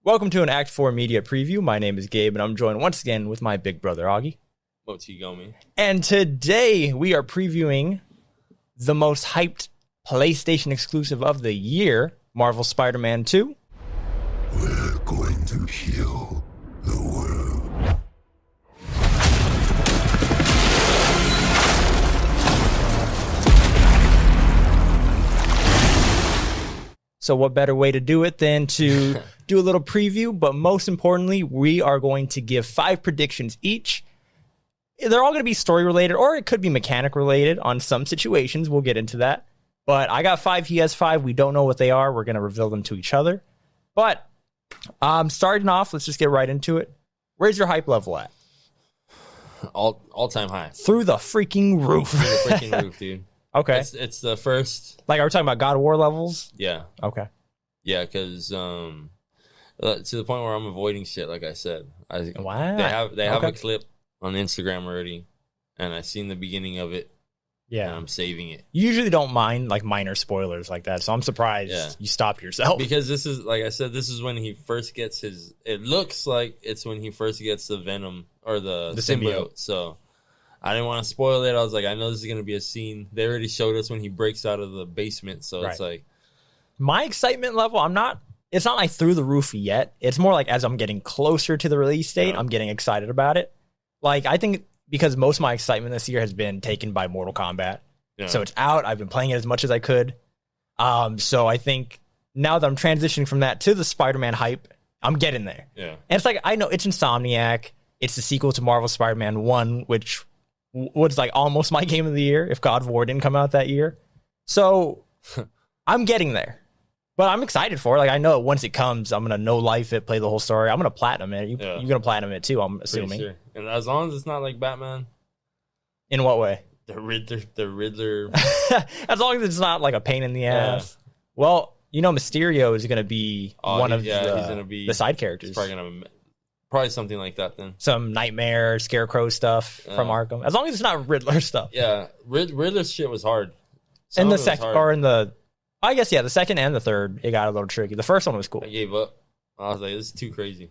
Welcome to an Act 4 media preview. My name is Gabe, and I'm joined once again with my big brother, Augie. What's he going? And today we are previewing the most hyped PlayStation exclusive of the year, Marvel Spider-Man 2. We're going to heal the world. So what better way to do it than to do a little preview? But most importantly, we are going to give 5 predictions each. They're all going to be story related, or it could be mechanic related on some situations. We'll get into that. But I got 5. He has 5. We don't know what they are. We're going to reveal them to each other. But starting off, let's just get right into it. Where's your hype level at? All-time high. Through the freaking roof. Through the freaking roof, dude. Okay. It's the first. Like, are we talking about God of War levels? Yeah. Okay. Yeah, because to the point where I'm avoiding shit, like I said. Wow. They have a clip on Instagram already, and I seen the beginning of it. Yeah. And I'm saving it. You usually don't mind like minor spoilers like that, so I'm surprised you stopped yourself. Because this is, like I said, this is when he first gets his. It looks like it's when he first gets the Venom or the symbiote. So I didn't want to spoil it. I was like, I know this is going to be a scene. They already showed us when he breaks out of the basement, so It's like. My excitement level, it's not like through the roof yet. It's more like as I'm getting closer to the release date, I'm getting excited about it. Like, I think because most of my excitement this year has been taken by Mortal Kombat. Yeah. So it's out. I've been playing it as much as I could. So I think now that I'm transitioning from that to the Spider-Man hype, I'm getting there. Yeah. And it's like, I know it's Insomniac. It's the sequel to Marvel Spider-Man 1, which was like almost my game of the year if God of War didn't come out that year. So I'm getting there. But I'm excited for it. Like, I know once it comes, I'm going to no life it, play the whole story. I'm going to platinum it. You're going to platinum it too, I'm assuming. Sure. And as long as it's not like Batman. In what way? The Riddler. As long as it's not like a pain in the ass. Well, Mysterio is going to be one of the side characters. Probably something like that then. Some Nightmare, Scarecrow stuff from Arkham. As long as it's not Riddler stuff. Yeah, Riddler's shit was hard. In the second, or in the... I guess, the second and the third, it got a little tricky. The first one was cool. I gave up. I was like, this is too crazy.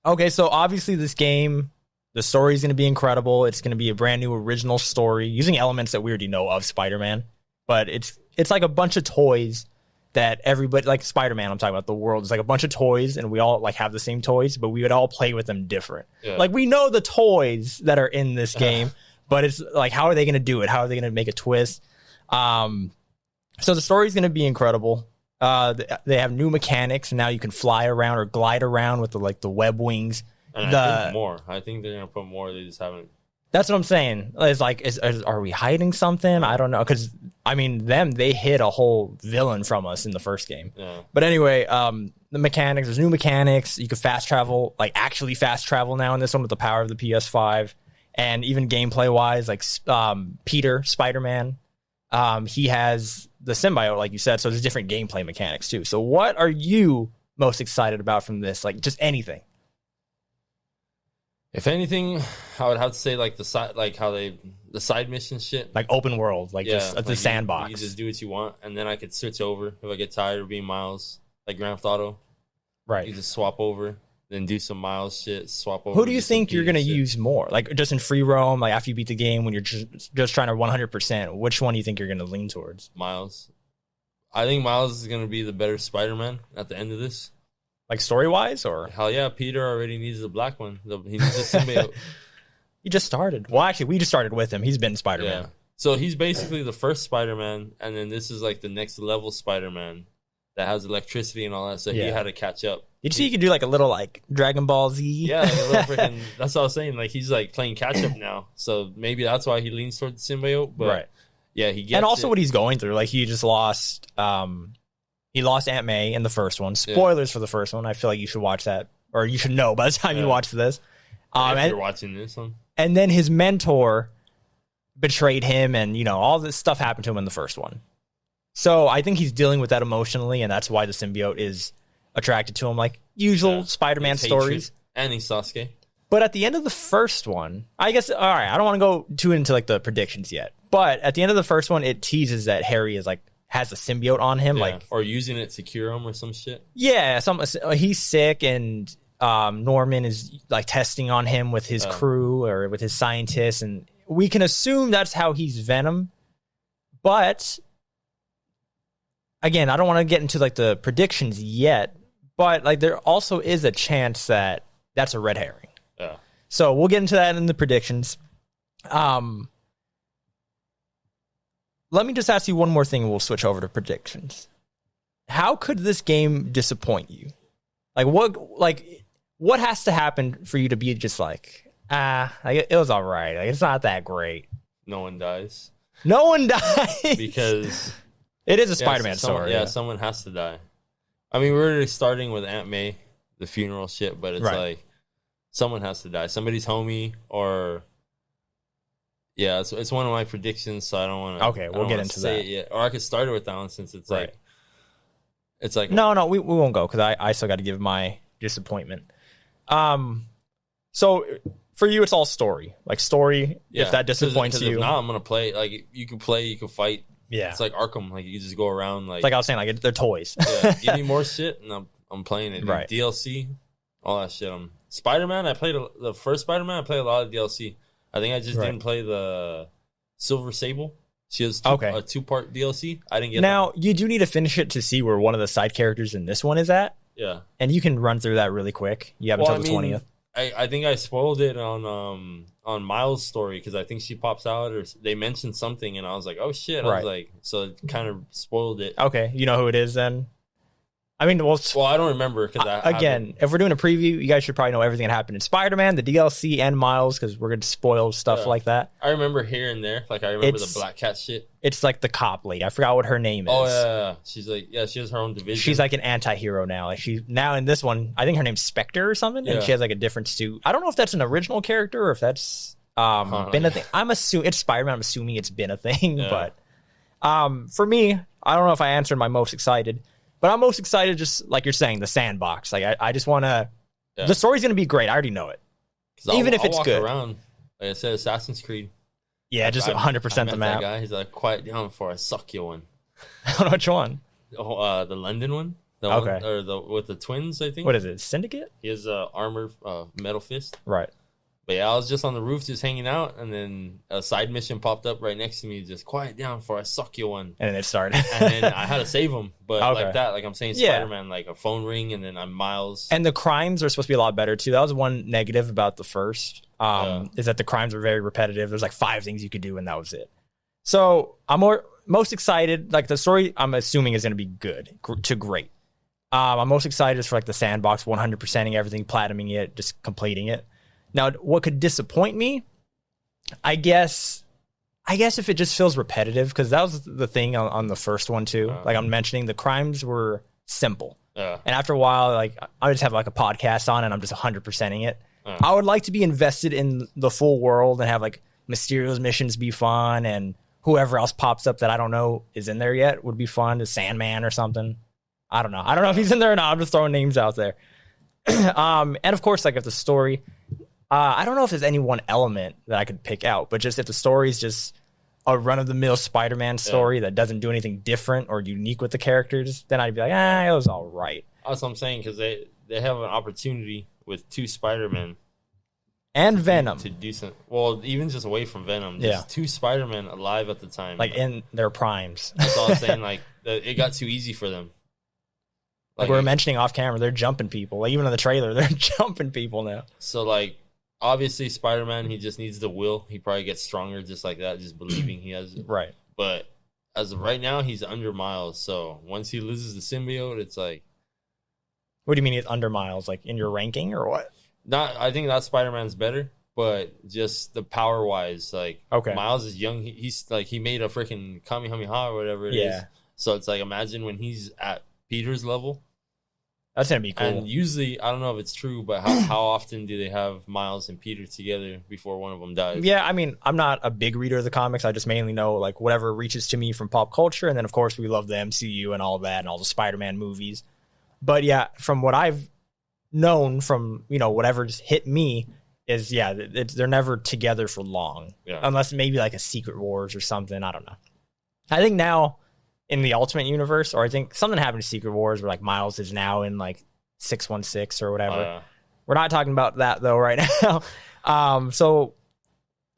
Okay, so obviously this game, the story is going to be incredible. It's going to be a brand new original story using elements that we already know of Spider-Man. But it's like a bunch of toys that everybody, like Spider-Man, I'm talking about the world. It's like a bunch of toys, and we all like have the same toys, but we would all play with them different. Yeah. Like, we know the toys that are in this game, but it's like, how are they going to do it? How are they going to make a twist? So the story is going to be incredible. They have new mechanics. Now you can fly around or glide around with the web wings. And I think more. I think they're going to put more. They just haven't. That's what I'm saying. It's like, are we hiding something? I don't know. Because, they hid a whole villain from us in the first game. Yeah. But anyway, the mechanics, there's new mechanics. You can fast travel, like actually fast travel now in this one with the power of the PS5. And even gameplay-wise, like Peter, Spider-Man, he has the symbiote, like you said, so there's different gameplay mechanics too. So what are you most excited about from this? Like, just anything. If anything, I would have to say like the side mission shit, like open world, like just the sandbox. You just do what you want, and then I could switch over if I get tired of being Miles, like Grand Theft Auto. Right. You just swap over. Then do some Miles shit, swap over. Who do you think you're going to use more? Like, just in free roam, like after you beat the game, when you're just trying to 100%, which one do you think you're going to lean towards? Miles. I think Miles is going to be the better Spider-Man at the end of this. Like, story-wise, or? Hell yeah, Peter already needs the black one. He needs a symbiote. He just started. Well, actually, we just started with him. He's been Spider-Man. Yeah. So he's basically the first Spider-Man, and then this is like the next level Spider-Man that has electricity and all that, so he had to catch up. Did you see you could do like a little like Dragon Ball Z? Yeah, like a little freaking. That's what I was saying. Like, he's like playing catch up now, so maybe that's why he leans towards the symbiote. But yeah, he gets and also what he's going through. Like, he just lost. He lost Aunt May in the first one. Spoilers for the first one. I feel like you should watch that, or you should know by the time you watch this. If you're watching this one, and then his mentor betrayed him, and all this stuff happened to him in the first one. So I think he's dealing with that emotionally, and that's why the symbiote is attracted to him, like usual Spider-Man stories. And he's Sasuke. But at the end of the first one, I guess, all right, I don't want to go too into like the predictions yet, but at the end of the first one, it teases that Harry has a symbiote on him, like or using it to cure him or some shit. Yeah, he's sick, and Norman is like testing on him with his crew or with his scientists, and we can assume that's how he's Venom. But again, I don't want to get into like the predictions yet, but like there also is a chance that that's a red herring. Yeah. So we'll get into that in the predictions. Let me just ask you one more thing, and we'll switch over to predictions. How could this game disappoint you? Like what has to happen for you to be just like, it was all right. Like, it's not that great. No one dies. No one dies because it is a Spider-Man story. Yeah, someone has to die. I mean, we're already starting with Aunt May, the funeral shit, but it's like someone has to die. Somebody's homie, or it's one of my predictions. So I don't want to. Okay, we'll get into that. It yet. Or I could start it with that one since it's like, it's like no, we won't go because I still got to give my disappointment. So for you, it's all story. Like story. Yeah, if that disappoints you, if not, I'm gonna play. Like you can play, you can fight. Yeah, it's like Arkham. Like you just go around. Like I was saying, like they're toys. Yeah, give me more shit, and I'm playing it. Right. DLC, all that shit. Spider-Man. I played the first Spider-Man. I played a lot of DLC. I think I just didn't play the Silver Sable. She has a 2-part DLC. I didn't get now. You do need to finish it to see where one of the side characters in this one is at. Yeah, and you can run through that really quick. You have until the 20th. I think I spoiled it on Miles' story because I think she pops out or they mentioned something and I was like, oh shit! I was like, so it kind of spoiled it. Okay, you know who it is then. I mean, well, I don't remember because if we're doing a preview, you guys should probably know everything that happened in Spider-Man, the DLC, and Miles because we're going to spoil stuff like that. I remember here and there, like I remember the Black Cat shit. It's like the cop lady. I forgot what her name is. Oh yeah, she's like she has her own division. She's like an anti-hero now. Like she's now in this one. I think her name's Spectre or something, and she has like a different suit. I don't know if that's an original character or if that's been a thing. I'm assuming it's Spider-Man. I'm assuming it's been a thing, but for me, I don't know if I answered my most excited. But I'm most excited, just like you're saying, the sandbox. Like I just want to. Yeah. The story's gonna be great. I already know it. Even if it's walk good. Around, like I said, Assassin's Creed. Yeah, just 100% the map. That guy, he's like, quiet down before I suck you one. I don't know which one. Oh, the London one. One, or with the twins, I think. What is it? Syndicate? He has armor, metal fist. Right. But yeah, I was just on the roof, just hanging out, and then a side mission popped up right next to me. Just quiet down before I suck you one. And then it started. And then I had to save him, but like that, like I'm saying, Spider-Man, like a phone ring, and then I'm Miles. And the crimes are supposed to be a lot better too. That was one negative about the first. Is that the crimes were very repetitive. There's like 5 things you could do, and that was it. So I'm most excited. Like the story, I'm assuming is going to be good to great. I'm most excited is for like the sandbox, 100%ing everything, platinuming it, just completing it. Now, what could disappoint me? I guess if it just feels repetitive, because that was the thing on the first one too. Like I'm mentioning, the crimes were simple, and after a while, like I just have like a podcast on, and I'm just 100%ing it. I would like to be invested in the full world and have like Mysterio's missions be fun, and whoever else pops up that I don't know is in there yet would be fun. The Sandman or something. I don't know. I don't know if he's in there or not. I'm just throwing names out there. And of course, like if the story. I don't know if there's any one element that I could pick out, but just if the story's just a run-of-the-mill Spider-Man story that doesn't do anything different or unique with the characters, then I'd be like, it was all right. That's what I'm saying, because they have an opportunity with 2 Spider-Men. And Venom. To do some, well, even just away from Venom, just 2 Spider-Men alive at the time. Like in their primes. That's all I'm saying, like, it got too easy for them. Like we were mentioning off camera, they're jumping people. Like even in the trailer, they're jumping people now. So, like, obviously, Spider-Man, he just needs the will. He probably gets stronger just like that, just believing he has it. Right. But as of right now, he's under Miles. So once he loses the symbiote, it's like... What do you mean he's under Miles? Like in your ranking or what? I think that Spider-Man's better, but just the power-wise, like Miles is young. He's like, he made a freaking Kamehameha or whatever it is. So it's like, imagine when he's at Peter's level. That's going to be cool. And usually, I don't know if it's true, but how often do they have Miles and Peter together before one of them dies? Yeah, I mean, I'm not a big reader of the comics. I just mainly know like whatever reaches to me from pop culture. And then, of course, we love the MCU and all that and all the Spider-Man movies. But yeah, from what I've known from, whatever's hit me is, they're never together for long. Yeah. Unless maybe like a Secret Wars or something. I don't know. I think now in the Ultimate Universe, or I think something happened to Secret Wars where like Miles is now in like 616 or whatever. We're not talking about that though right now. So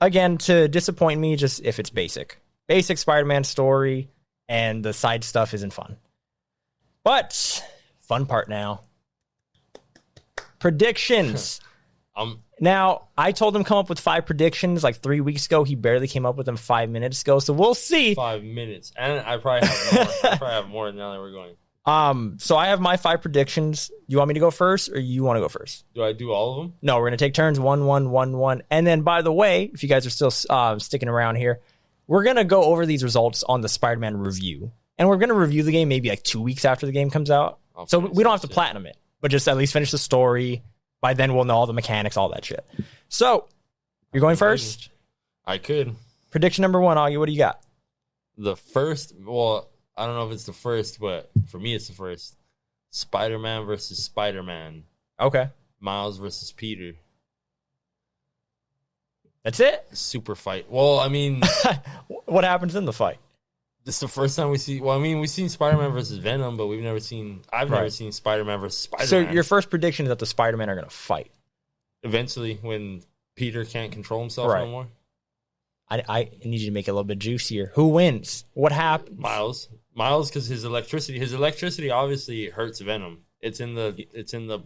again, to disappoint me, just if it's basic Spider-Man story and the side stuff isn't fun. But fun part now. Predictions. Now, I told him come up with 5 predictions like 3 weeks ago. He barely came up with them 5 minutes ago. So we'll see. 5 minutes. And I probably have more. I probably have more now that we're going. So I have my 5 predictions. You want me to go first or you want to go first? Do I do all of them? No, we're going to take turns. 1, 1, 1, 1. And then, by the way, if you guys are still sticking around here, we're going to go over these results on the Spider-Man review. And we're going to review the game maybe like 2 weeks after the game comes out. So we don't have to platinum it, but just at least finish the story. By then, we'll know all the mechanics, all that shit. So, you're going first? I could. Prediction number 1, Augie, what do you got? The first, well, I don't know if it's the first, but for me, it's the first. Spider-Man versus Spider-Man. Okay. Miles versus Peter. That's it? Super fight. Well, I mean... What happens in the fight? This is the first time we see... Well, I mean, we've seen Spider-Man versus Venom, but we've never seen... I've never seen Spider-Man versus Spider-Man. So your first prediction is that the Spider-Man are going to fight? Eventually, when Peter can't control himself no more. I need you to make it a little bit juicier. Who wins? What happens? Miles, because his electricity obviously hurts Venom. It's in the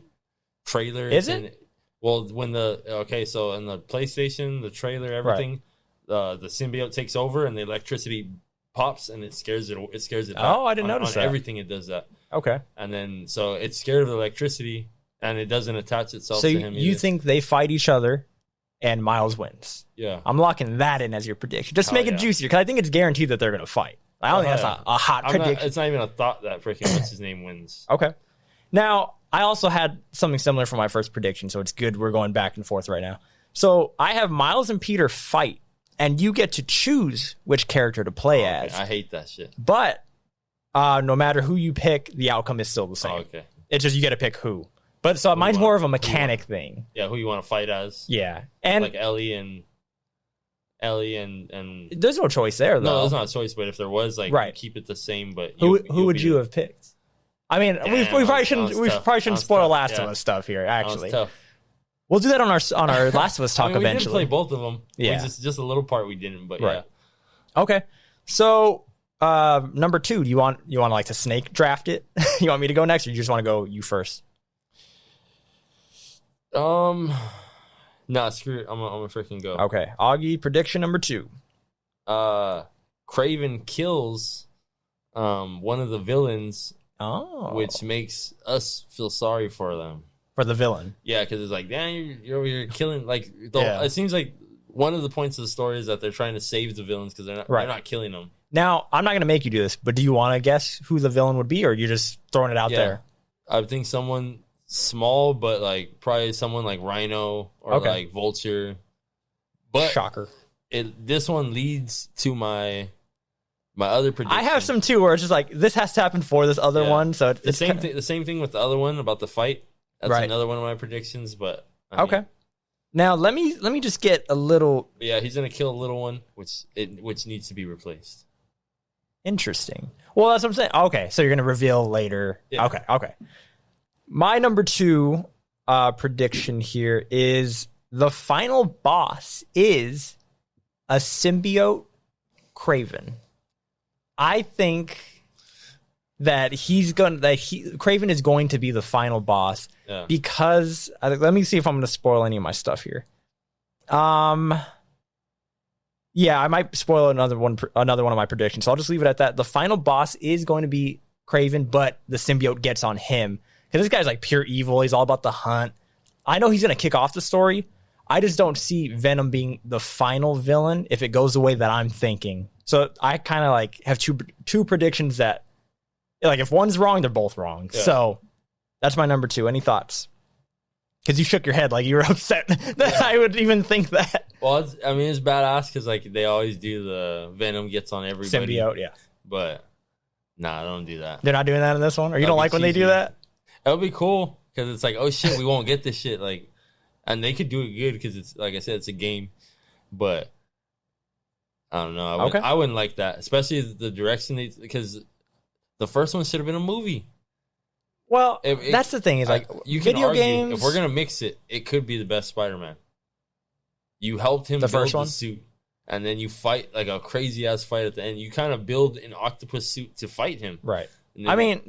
trailer. Is it? So in the PlayStation, the trailer, everything, the symbiote takes over and the electricity pops and it scares it. It scares it. Oh, I didn't notice that. Everything it does that. Okay. And then so it's scared of the electricity and it doesn't attach itself to him. So you think they fight each other and Miles wins? Yeah. I'm locking that in as your prediction. Just to make it juicier, because I think it's guaranteed that they're going to fight. I don't think that's a hot prediction. It's not even a thought that freaking what's his name wins. Okay. Now, I also had something similar for my first prediction, so it's good we're going back and forth right now. So I have Miles and Peter fight, and you get to choose which character to play as. I hate that shit. But no matter who you pick, the outcome is still the same. Okay. It's just you get to pick who. But so mine's more of a mechanic thing. Yeah, who you want to fight as. Yeah. And like Ellie and there's no choice there, though. No, there's not a choice, but if there was, like, keep it the same. But who would you have picked? I mean, we probably shouldn't spoil Last of Us stuff here. Actually, we'll do that on our Last of Us talk eventually. We didn't play both of them. Yeah, just a little part we didn't, but yeah. Okay, so number 2, do you want like to snake draft it? You want me to go next, or you just want to go you first? Nah, screw it. I'm gonna freaking go. Okay, Augie, prediction number 2. Kraven kills one of the villains. Oh, which makes us feel sorry for them. For the villain. Yeah, because it's like, damn, you're over here killing. Like, it seems like one of the points of the story is that they're trying to save the villains because they're not killing them. Now, I'm not going to make you do this, but do you want to guess who the villain would be, or you're just throwing it out there? I think someone small, but like probably someone like Rhino or like Vulture. But shocker. This one leads to my other prediction. I have some too, where it's just like this has to happen for this other one. So it's the same thing with the other one about the fight. That's another one of my predictions. But I mean, now let me just get a little. Yeah, he's gonna kill a little one, which needs to be replaced. Interesting. Well, that's what I'm saying. Okay, so you're gonna reveal later. Yeah. Okay. My number 2 prediction here is the final boss is a symbiote Kraven. I think that Kraven is going to be the final boss because let me see if I'm going to spoil any of my stuff here. Yeah, I might spoil another one of my predictions. So I'll just leave it at that. The final boss is going to be Kraven, but the symbiote gets on him because this guy's like pure evil. He's all about the hunt. I know he's going to kick off the story. I just don't see Venom being the final villain if it goes the way that I'm thinking. So I kind of like have two predictions that, like, if one's wrong, they're both wrong. Yeah. So that's my number 2. Any thoughts? Because you shook your head like you were upset that I would even think that. Well, it's badass because like they always do the Venom gets on everybody. Symbiote, yeah. But nah, don't do that. They're not doing that in this one, or you don't like when they do that? It would be cool because it's like, oh shit, we won't get this shit. Like, and they could do it good because it's like I said, it's a game. But I don't know. I wouldn't like that, especially the direction because The first one should have been a movie. Well, that's the thing is like you can video argue, games. if we're gonna mix it, it could be the best Spider-Man. You helped him The build first one? the suit, and then you fight like a crazy ass fight at the end. You kind of build an octopus suit to fight him, Right. And then, I mean,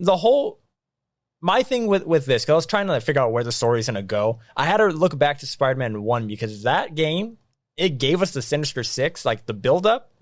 my thing with this, because I was trying to figure out where the story's going to go. I had to look back to Spider-Man 1 because that game, it gave us the Sinister Six, like the build-up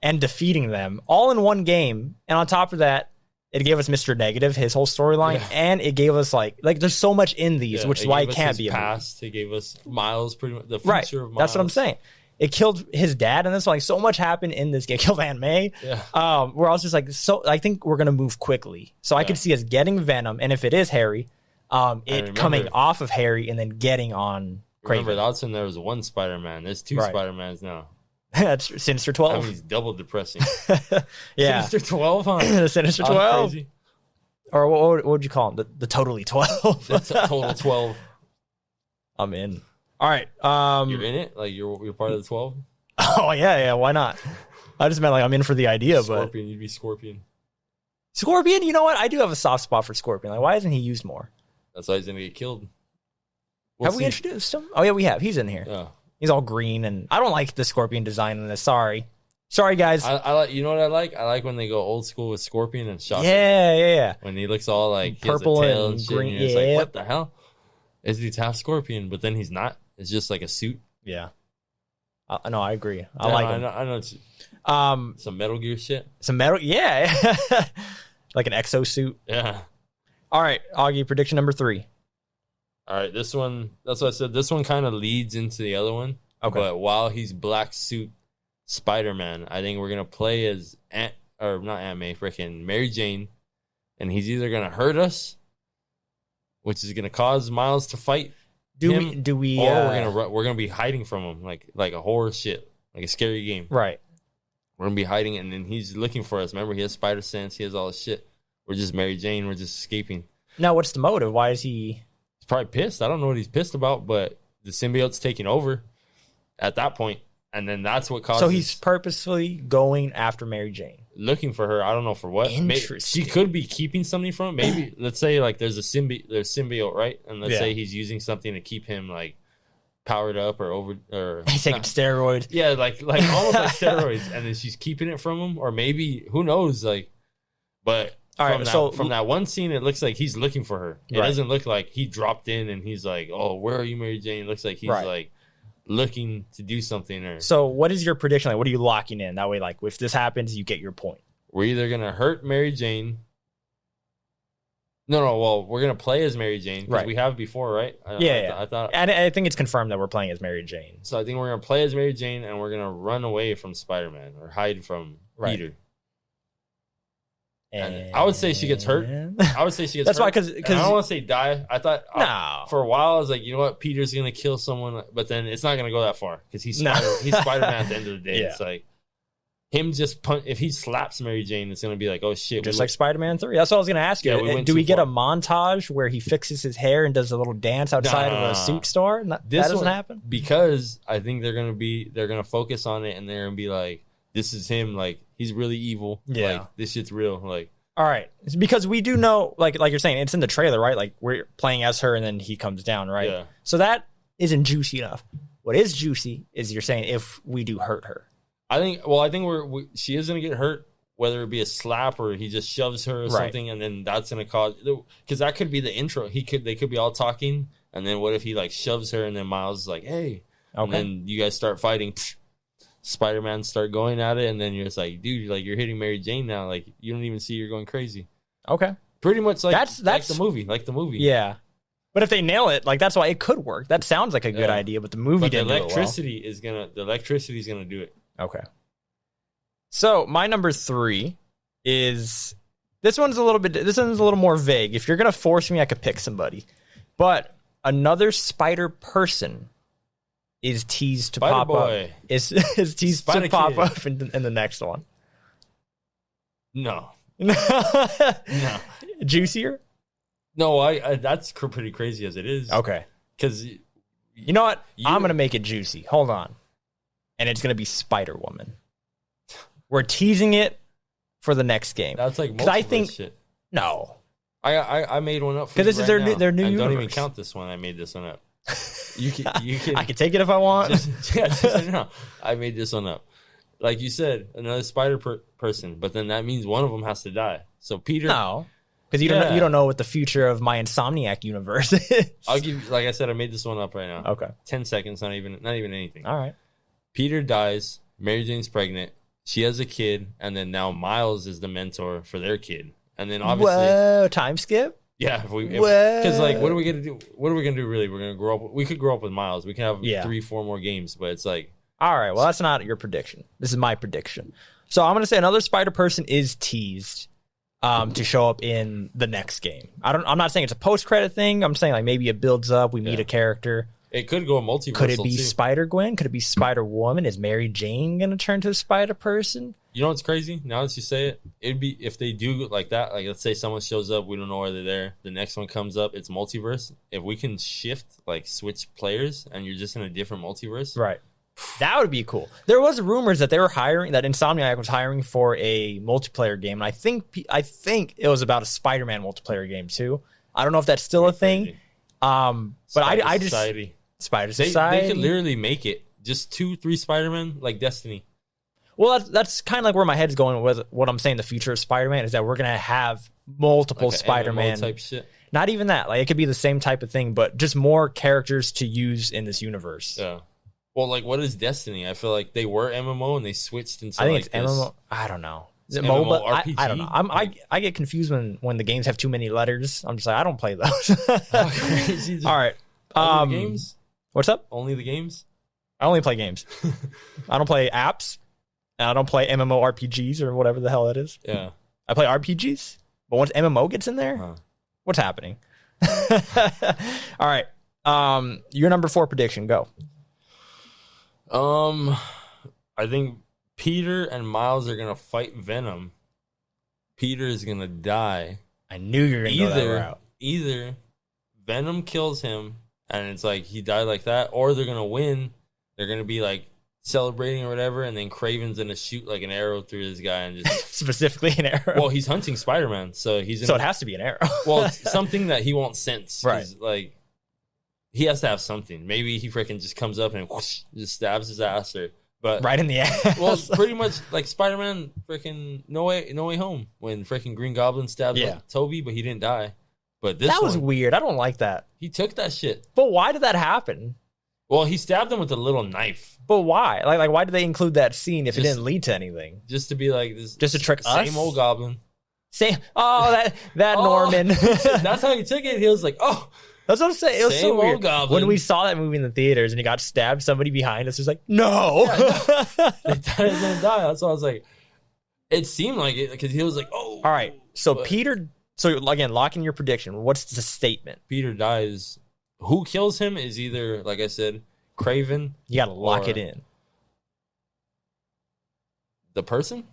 and defeating them all in one game. And on top of that, it gave us Mr. Negative, his whole storyline, and it gave us like there's so much in these, which is why it can't be a past. It gave us Miles, pretty much the future of Miles. That's what I'm saying. It killed his dad, and this like so much happened in this game. It killed Aunt May. Where I was just like, so I think we're gonna move quickly. So I could see us getting Venom, and if it is Harry, it coming off of Harry and then getting on Craven. Remember, that's when there was one Spider-Man. There's two Spider-Mans now. That's Sinister 12. I mean, he's double depressing. Sinister 12, huh? The Sinister 12. Crazy. Or what would you call him? The Totally 12. That's a total 12. I'm in. All right. You're in it? Like you're part of the 12? Oh yeah, why not? I just meant like I'm in for the idea, Scorpion, you'd be Scorpion. Scorpion, you know what? I do have a soft spot for Scorpion. Like, why isn't he used more? That's why he's gonna get killed. Have we introduced him? Oh yeah, we have. He's in here. Yeah. He's all green, and I don't like the Scorpion design in this. Sorry, guys. I like. You know what I like? I like when they go old school with Scorpion and Shocker. Yeah. When he looks all like purple and and green. green. It's like, what the hell? Is he half Scorpion? But then he's not. It's just like a suit. Yeah. No, I agree. I like him. I know. Some Metal Gear shit. Some metal. Yeah. Like an exosuit. Yeah. All right, Augie. Prediction number 3. All right, this one, that's what I said. This one kind of leads into the other one. Okay. But while he's black suit Spider-Man, I think we're going to play as not Aunt May, freaking Mary Jane. And he's either going to hurt us, which is going to cause Miles to fight him, do we or we're going to be hiding from him like a horror shit, like a scary game. Right. We're going to be hiding, and then he's looking for us. Remember, he has spider sense. He has all this shit. We're just Mary Jane. We're just escaping. Now, what's the motive? Why is he... He's probably pissed. I don't know what he's pissed about, but the symbiote's taking over at that point, and then that's what causes. So he's purposefully going after Mary Jane, looking for her. I don't know for what. Interesting. She could be keeping something from him. Maybe let's say like there's a symbiote, right? And let's say he's using something to keep him like powered up or he's taking steroids. Yeah, like almost like steroids, and then she's keeping it from him, or maybe who knows? Like, but. All right, from that one scene, it looks like he's looking for her. It doesn't look like he dropped in and he's like, "Oh, where are you, Mary Jane?" It looks like he's like looking to do something. Or so, what is your prediction? Like, what are you locking in? That way, like, if this happens, you get your point. We're either gonna hurt Mary Jane. No. Well, we're gonna play as Mary Jane because we have before, right? I thought, and I think it's confirmed that we're playing as Mary Jane. So I think we're gonna play as Mary Jane and we're gonna run away from Spider-Man or hide from Peter. And I would say she gets hurt. I would say she gets That's hurt. why, because I don't want to say die. I thought for a while I was like, you know what, Peter's gonna kill someone, but then it's not gonna go that far because he's Spider-Man at the end of the day. It's like him just if he slaps Mary Jane, it's gonna be like, oh shit, just like Spider-Man 3. That's what I was gonna ask you. Yeah, do we get a montage where he fixes his hair and does a little dance outside of a suit store? That doesn't happen because I think they're gonna focus on it and they're gonna be like, this is him, like he's really evil. Yeah, like, this shit's real. Like, all right, it's because we do know, like you're saying, it's in the trailer, right? Like we're playing as her, and then he comes down, right? Yeah. So that isn't juicy enough. What is juicy is you're saying if we do hurt her. I think she is gonna get hurt, whether it be a slap or he just shoves her or something, and then that's gonna cause, because that could be the intro. They could be all talking, and then what if he like shoves her, and then Miles is like, hey, and then you guys start fighting. Spider-Man start going at it, and then you're just like, dude, like you're hitting Mary Jane now, like you don't even see you're going crazy. Okay, pretty much like that's the movie, Yeah, but if they nail it, like that's why it could work. That sounds like a good idea, but the movie didn't. The electricity is gonna do it. Okay. So my number 3 is this one's a little more vague. If you're gonna force me, I could pick somebody, but another Spider person is teased to pop up. Is teased to pop up in the next one. No. No. Juicier? No, I that's pretty crazy as it is. Okay. Because you know what? I'm going to make it juicy. Hold on. And it's going to be Spider-Woman. We're teasing it for the next game. That's like because I think shit. No, I made one up because this is their new and universe. Don't even count this one. I made this one up. You can I can take it if I want. No, I made this one up. Like you said, another spider person, but then that means one of them has to die. So Peter, no, because you don't know what the future of my Insomniac universe is. I'll give you, like I said, I made this one up right now. Okay, 10 seconds, not even anything. All right. Peter dies. Mary Jane's pregnant. She has a kid, and then now Miles is the mentor for their kid. And then obviously, whoa, time skip. Yeah, because like, what are we gonna do? What are we gonna do? Really, we're gonna grow up. We could grow up with Miles. We can have 3-4 more games, but it's like, all right. Well, that's not your prediction. This is my prediction. So I'm gonna say another Spider Person is teased to show up in the next game. I'm not saying it's a post credit thing. I'm saying like maybe it builds up. We meet a character. It could go multiversal. Could it be Spider Gwen? Could it be Spider Woman? Is Mary Jane gonna turn to a Spider Person? You know what's crazy? Now that you say it, it'd be if they do like that. Like, let's say someone shows up, we don't know why they're there. The next one comes up, it's multiverse. If we can switch players, and you're just in a different multiverse, right? That would be cool. There was rumors that they were hiring, that Insomniac was hiring for a multiplayer game, and I think it was about a Spider-Man multiplayer game too. I don't know if that's still a thing. But I just Spider Society. They could literally make it just 2-3 Spider-Man like Destiny. Well, that's kind of like where my head's going with what I'm saying. The future of Spider-Man is that we're gonna have multiple like Spider-Man type shit. Not even that. Like, it could be the same type of thing, but just more characters to use in this universe. Yeah. Well, like, what is Destiny? I feel like they were MMO and they switched into. I think it's MMO. I don't know. Is it MMO RPG? I don't know. I get confused when the games have too many letters. I'm just like, I don't play those. All right. Only the games? What's up? Only the games? I only play games. I don't play apps. And I don't play MMORPGs or whatever the hell it is. Yeah. I play RPGs. But once MMO gets in there, what's happening? All right. Your number 4 prediction, go. I think Peter and Miles are gonna fight Venom. Peter is gonna die. I knew you were gonna go that route. Either Venom kills him and it's like he died like that, or they're gonna win. They're gonna be like celebrating or whatever, and then Kraven's gonna shoot like an arrow through this guy and just specifically an arrow. Well, he's hunting Spider-Man, so it has to be an arrow. Well, it's something that he won't sense, right? Like, he has to have something. Maybe he freaking just comes up and whoosh, just stabs his ass, but right in the ass. Well, it's pretty much like Spider-Man freaking No Way Home when freaking Green Goblin stabbed like Toby, but he didn't die. But that was weird. I don't like that. He took that shit. But why did that happen? Well, he stabbed him with a little knife. But why? Like why did they include that scene if it didn't lead to anything? Just to be like this. Just to trick us. Same old Goblin. That Norman. That's how he took it. He was like, oh. That's what I'm saying. It was so weird. Goblin. When we saw that movie in the theaters and he got stabbed, somebody behind us was like, no. They thought he was going to die. That's why I was like, it seemed like it because he was like, oh. All right. So Peter, again, lock in your prediction. What's the statement? Peter dies. Who kills him is either, like I said, Kraven. You got to lock it in. The person?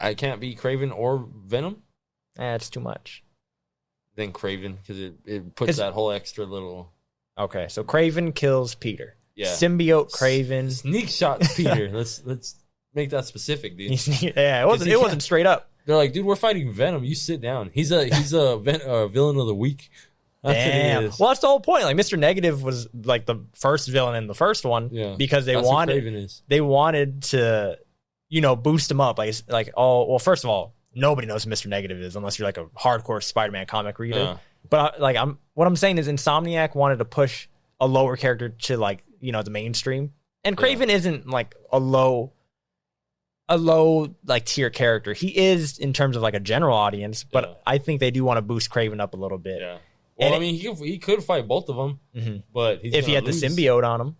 I can't be Kraven or Venom? It's too much. Then Kraven, because it puts that whole extra little. Okay, so Kraven kills Peter. Yeah. Symbiote Kraven. Sneak shot Peter. let's make that specific, dude. Yeah, it wasn't straight up. They're like, dude, we're fighting Venom. You sit down. He's a villain of the week. That's Damn. Well, that's the whole point. Like, Mr. Negative was like the first villain in the first one because they wanted to, boost him up. First of all, nobody knows who Mr. Negative is unless you're like a hardcore Spider-Man comic reader. Yeah. But what I'm saying is Insomniac wanted to push a lower character to the mainstream, and Kraven isn't like a low like tier character. He is in terms of like a general audience, but I think they do want to boost Kraven up a little bit. Yeah. Well, he could fight both of them, but if he had the symbiote on him.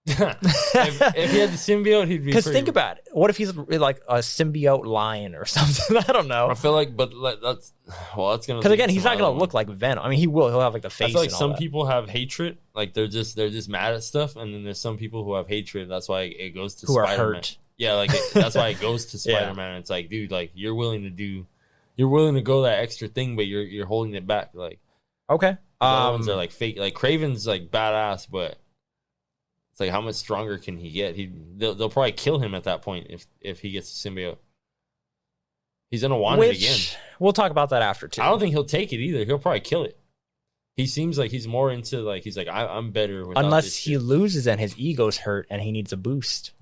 if he had the symbiote, he'd be. Because think about it. What if he's like a symbiote lion or something? I don't know. I feel like, that's gonna. Because again, he's not gonna look like Venom. I mean, he will. He'll have like the face. I feel like some people have hatred, like they're just mad at stuff, and then there's some people who have hatred. That's why it goes to Spider-Man. Are hurt. Yeah, like that's why it goes to Spider-Man. Yeah. It's like, dude, like you're willing to go that extra thing, but you're holding it back. Like, okay, ones are like fake. Like Kraven's like badass, but. It's like, how much stronger can he get? They'll probably kill him at that point if he gets the symbiote. He's gonna want it again. We'll talk about that after too. I don't think he'll take it either. He'll probably kill it. He seems like he's more into like he's like I'm better without unless this he shit. loses and his ego's hurt and he needs a boost.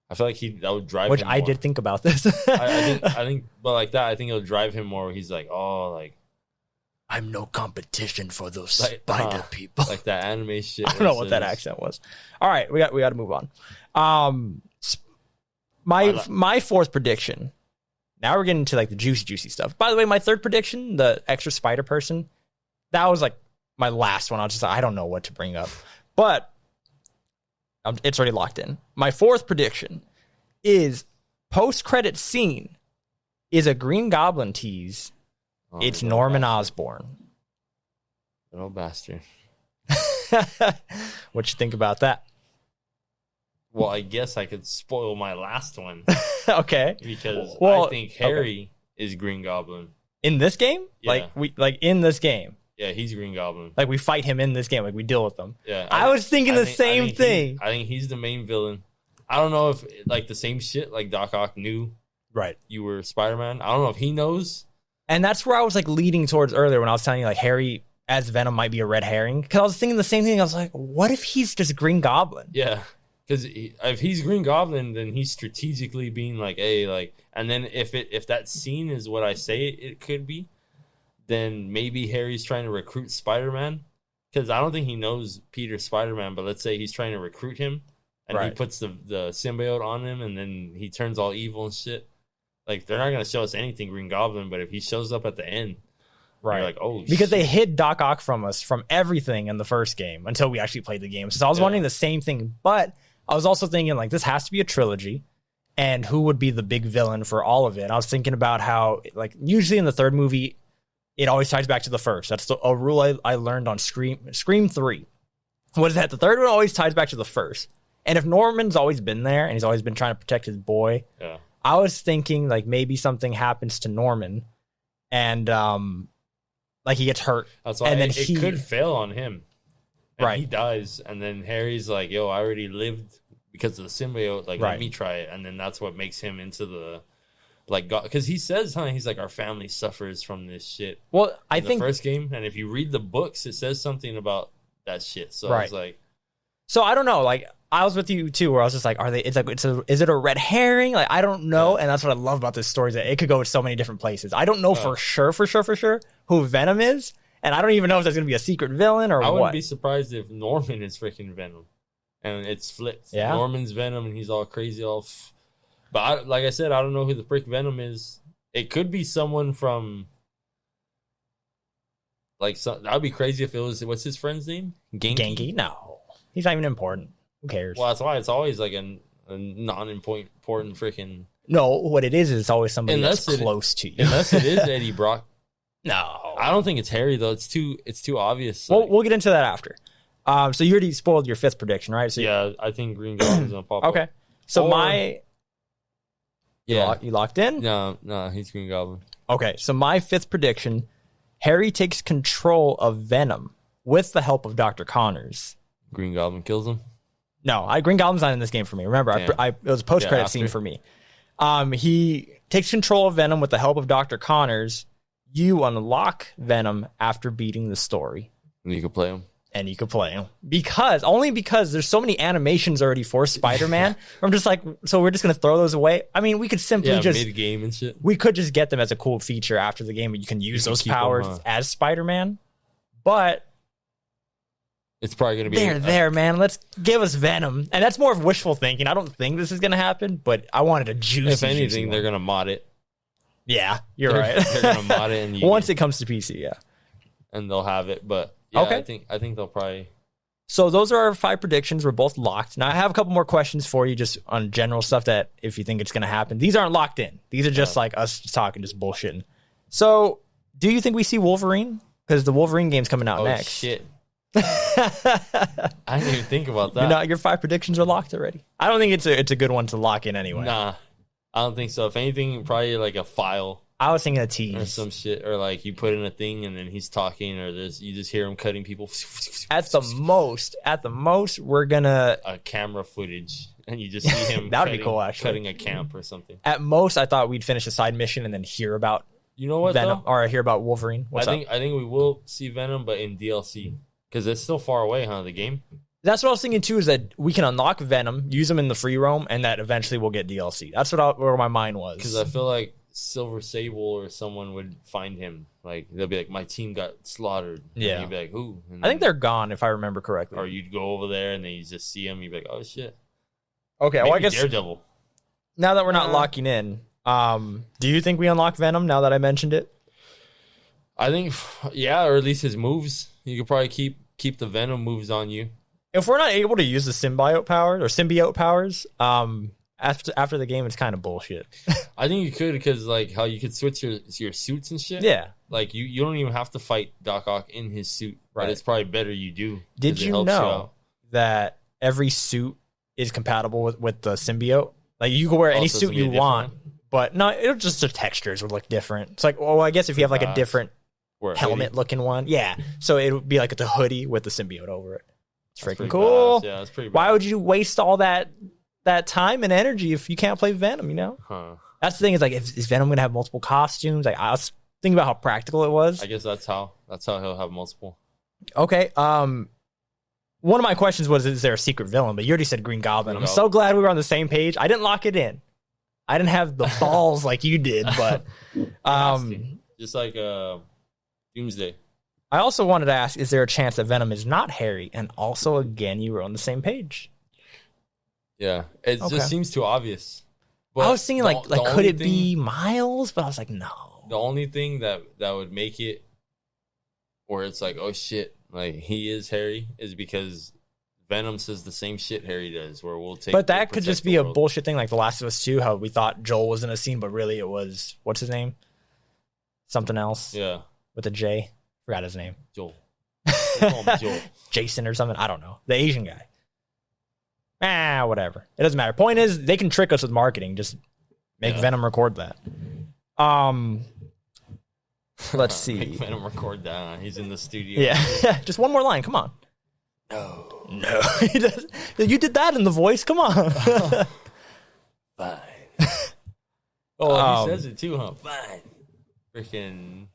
I feel like that would drive Which him I more. did think about this. I think, but like that, I think it'll drive him more. Where he's like, oh, like I'm no competition for those Like, spider people. like that anime shit. I don't know what that accent was. All right, we got to move on. My fourth prediction. Now we're getting into like the juicy stuff. By the way, my third prediction, the extra spider person, that was like my last one. I was just like, I don't know what to bring up, but it's already locked in. My fourth prediction is post-credit scene is a Green Goblin tease. Oh, it's Norman Osborn. Little bastard. What you think about that? Well, I guess I could spoil my last one Okay. because Well, I think Harry is Green Goblin. In this game? Yeah. In this game. Yeah, he's Green Goblin. Like we fight him in this game, like we deal with them. Yeah, I was thinking the same thing. I think he's the main villain. I don't know if like the same shit like Doc Ock knew Right. you were Spider-Man. I don't know if he knows. And that's where I was like leading towards earlier when I was telling you like Harry as Venom might be a red herring. Because I was thinking the same thing. I was like, what if he's just Green Goblin? Yeah, because if he's Green Goblin, then he's strategically being like, hey, like, and then if that scene is what I say it could be, then maybe Harry's trying to recruit Spider-Man. Because I don't think he knows Peter's Spider-Man, but let's say he's trying to recruit him, and he puts the symbiote on him, and then he turns all evil and shit. Like, they're not going to show us anything Green Goblin, but if he shows up at the end, you're like, oh, because shit. they hid Doc Ock from us from everything in the first game until we actually played the game. So I was wondering the same thing, but I was also thinking like this has to be a trilogy, and who would be the big villain for all of it? I was thinking about how like usually in the third movie, it always ties back to the first. That's a rule I learned on Scream 3. What is that? The third one always ties back to the first. And if Norman's always been there and he's always been trying to protect his boy, I was thinking like maybe something happens to Norman and like he gets hurt. That's why and then it could fail on him. And he Right. dies, and then Harry's like, yo, I already lived because of the symbiote, like, let me try it. And then that's what makes him into the, like, God. Because he says, he's like, our family suffers from this shit. Well, I in think the first game, and if you read the books, it says something about that shit. So I was like, so I don't know. Like I was with you too, where I was just like, are they? It's like, is it a red herring? Like I don't know. And that's what I love about this story is that it could go so many different places. I don't know for sure who Venom is, and I don't even know if there's gonna be a secret villain or I what. wouldn't be surprised if Norman is freaking Venom, and it's flipped. Yeah. Norman's Venom, and he's all crazy, But like I said, I don't know who the frick Venom is. It could be someone from. Like, that'd be crazy if it was. What's his friend's name? Genki? No, he's not even important. Who cares? Well, that's why it's always like a non-important freaking. No, what it is it's always somebody Unless that's close to you. Unless it is Eddie Brock. No, I don't think it's Harry though. It's too obvious. Well, we'll get into that after. So you already spoiled your fifth prediction, right? So yeah, I think Green Goblin's gonna pop up. Okay. So you locked in? No, he's Green Goblin. Okay, so my fifth prediction: Harry takes control of Venom with the help of Dr. Connors. Green Goblin kills him. No, Green Goblin's not in this game for me. Remember, it was a post-credit scene for me. He takes control of Venom with the help of Dr. Connors. You unlock Venom after beating the story. And you can play him. And you can play him. Only because there's so many animations already for Spider-Man. I'm just like, so we're just going to throw those away? I mean, we could simply just... mid-game and shit. We could just get them as a cool feature after the game, but you can use those powers as Spider-Man. But... It's probably going to be... They're there, man. Let's give us Venom. And that's more of wishful thinking. I don't think this is going to happen, but I wanted a juicy... If anything, they're going to mod it. Yeah, you're right. They're going to mod it. And once it comes to PC, yeah. And they'll have it, but... Yeah, okay. I think they'll probably... So those are our 5 predictions. We're both locked. Now, I have a couple more questions for you just on general stuff that if you think it's going to happen. These aren't locked in. These are just like us talking, just bullshitting. So, do you think we see Wolverine? Because the Wolverine game's coming out next. Shit. I didn't even think about that. Your 5 predictions are locked already. I don't think it's a good one to lock in anyway. Nah, I don't think so. If anything, probably like a file. I was thinking a tease or some shit, or like you put in a thing and then he's talking, or you just hear him cutting people. At the most, we're gonna a camera footage. and you just see him. That would be cool, actually. Cutting a camp or something. At most, I thought we'd finish a side mission and then hear about Venom, though? or hear about Wolverine. I think we will see Venom, but in DLC because it's still far away, huh? The game. That's what I was thinking too. Is that we can unlock Venom, use him in the free roam, and that eventually we'll get DLC. That's where my mind was. Because I feel like Silver Sable or someone would find him. Like they'll be like, my team got slaughtered. Yeah. And you'd be like, who? I think they're gone if I remember correctly. Or you'd go over there and then you just see him. You'd be like, oh shit. Okay, Maybe well I guess Daredevil. Now that we're not locking in, do you think we unlock Venom now that I mentioned it? I think, yeah, or at least his moves. You could probably keep the Venom moves on you. If we're not able to use the symbiote powers, after the game, it's kind of bullshit. I think you could because like how you could switch your suits and shit. Yeah, like you don't even have to fight Doc Ock in his suit. Right, but it's probably better you do. Did you know that every suit is compatible with the symbiote? Like you can wear any suit you want, but no, it'll just the textures would look different. It's like, well, I guess if you have like a different helmet looking one, yeah. So it would be like the hoodie with the symbiote over it. It's freaking cool. Yeah, it's pretty badass. Why would you waste all that time and energy if you can't play Venom? You know, that's the thing. Is like, is Venom gonna have multiple costumes? Like, I was thinking about how practical it was. I guess that's how he'll have multiple. Okay. One of my questions was, is there a secret villain? But you already said Green Goblin. I'm so glad we were on the same page. I didn't lock it in. I didn't have the balls like you did, but just like Doomsday. I also wanted to ask, is there a chance that Venom is not Harry? And also, again, you were on the same page. Yeah, it just seems too obvious. But I was thinking, like could it be Miles? But I was like, no. The only thing that would make it where it's like, oh shit, like he is Harry, is because Venom says the same shit Harry does, where we'll take. But that could just be a bullshit thing, like The Last of Us 2, how we thought Joel was in a scene, but really it was, what's his name? Something else. Yeah. With a J. Forgot his name. Joel. Call him Joel. Jason or something. I don't know. The Asian guy. Whatever. It doesn't matter. Point is, they can trick us with marketing. Just make Venom record that. Let's see. Make Venom record that. He's in the studio. Yeah. Just one more line. Come on. No. You did that in the voice. Come on. Fine. Oh, he says it too, huh? Fine. Freaking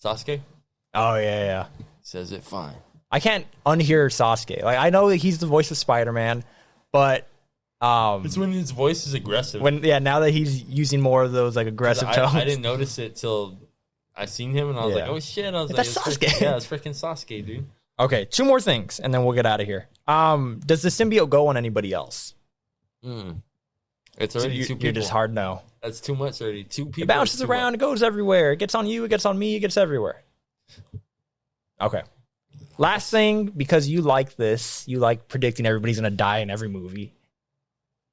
Sasuke. Oh yeah. He says it fine. I can't unhear Sasuke. Like I know that he's the voice of Spider-Man, but it's when his voice is aggressive. Now that he's using more of those like aggressive tones. I didn't notice it till I seen him and I was like, oh shit! I was like, that's Sasuke. It's freaking Sasuke, dude. Okay, 2 more things and then we'll get out of here. Does the symbiote go on anybody else? It's already 2 people. You're just hard no. That's too much already. 2 people. It bounces around. It goes everywhere. It gets on you. It gets on me. It gets everywhere. Okay. Last thing, because you like this, you like predicting everybody's going to die in every movie.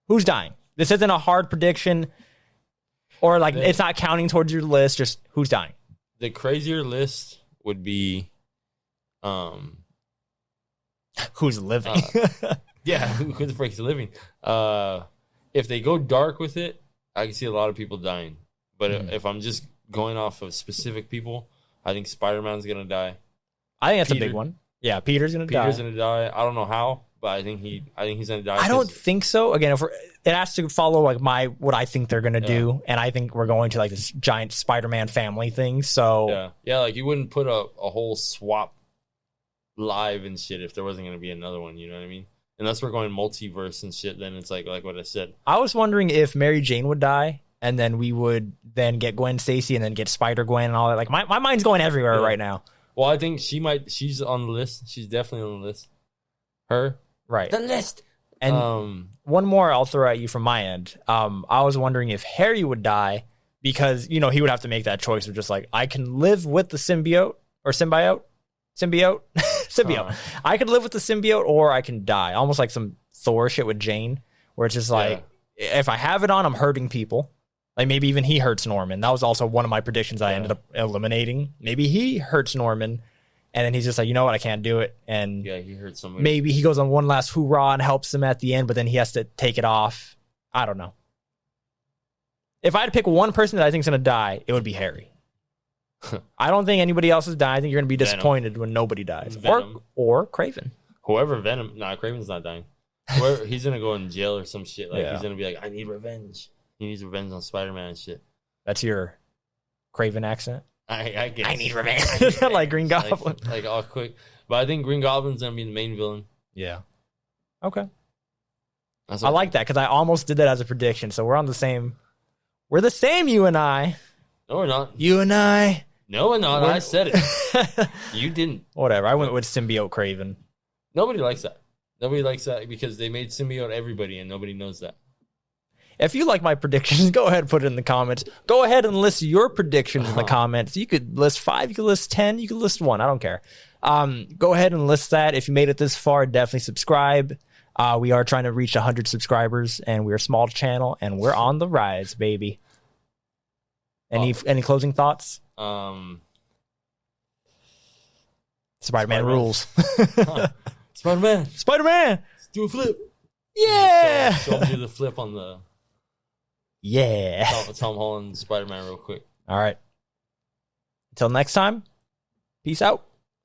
Who's dying? This isn't a hard prediction or like it's not counting towards your list. Just who's dying. The crazier list would be who's living. Who the frick is living? If they go dark with it, I can see a lot of people dying. But if I'm just going off of specific people, I think Spider-Man's going to die. I think that's a big one. Yeah, Peter's going to die. I don't know how, but I think he's going to die. I don't think so. Again, it has to follow like what I think they're going to do, and I think we're going to like this giant Spider-Man family thing. So yeah, like you wouldn't put a whole swap live and shit if there wasn't going to be another one. You know what I mean? Unless we're going multiverse and shit, then it's like what I said. I was wondering if Mary Jane would die, and then we would then get Gwen Stacy, and then get Spider-Gwen and all that. Like my mind's going everywhere right now. Well, I think she's on the list. She's definitely on the list. Her? Right. The list. And one more I'll throw at you from my end. I was wondering if Harry would die because, he would have to make that choice of just like, I can live with the symbiote. I could live with the symbiote or I can die. Almost like some Thor shit with Jane, where it's just like, if I have it on, I'm hurting people. Like maybe even he hurts Norman. That was also one of my predictions I ended up eliminating. Maybe he hurts Norman, and then he's just like, you know what, I can't do it. And he hurts somebody. Maybe he goes on one last hoorah and helps him at the end, but then he has to take it off. I don't know. If I had to pick one person that I think is going to die, it would be Harry. I don't think anybody else is dying. I think you're going to be disappointed when nobody dies. Or Kraven. Whoever Venom. Nah, Kraven's not dying. Where he's gonna go in jail or some shit. Like Yeah. he's gonna be like, I need revenge. He needs revenge on Spider-Man and shit. That's your Craven accent. I guess. I need revenge. Like Green Goblin. Like all quick. But I think Green Goblin's gonna be the main villain. Yeah. Okay. That's I like that because I almost did that as a prediction. So we're on the same. We're the same, you and I. No, we're not. You and I. No, we're not. I said it. You didn't. Whatever. I went with Symbiote Craven. Nobody likes that. Nobody likes that because they made symbiote everybody and nobody knows that. If you like my predictions, go ahead and put it in the comments. Go ahead and list your predictions in the comments. You could list 5, you could list 10, you could list 1. I don't care. Go ahead and list that. If you made it this far, definitely subscribe. We are trying to reach 100 subscribers, and we're a small channel, and we're on the rise, baby. Any closing thoughts? Spider-Man rules. Spider-Man. Spider-Man. Let's do a flip. Yeah. Show him do the flip on the Yeah. Tom Holland Spider-Man real quick. All right. Until next time, peace out.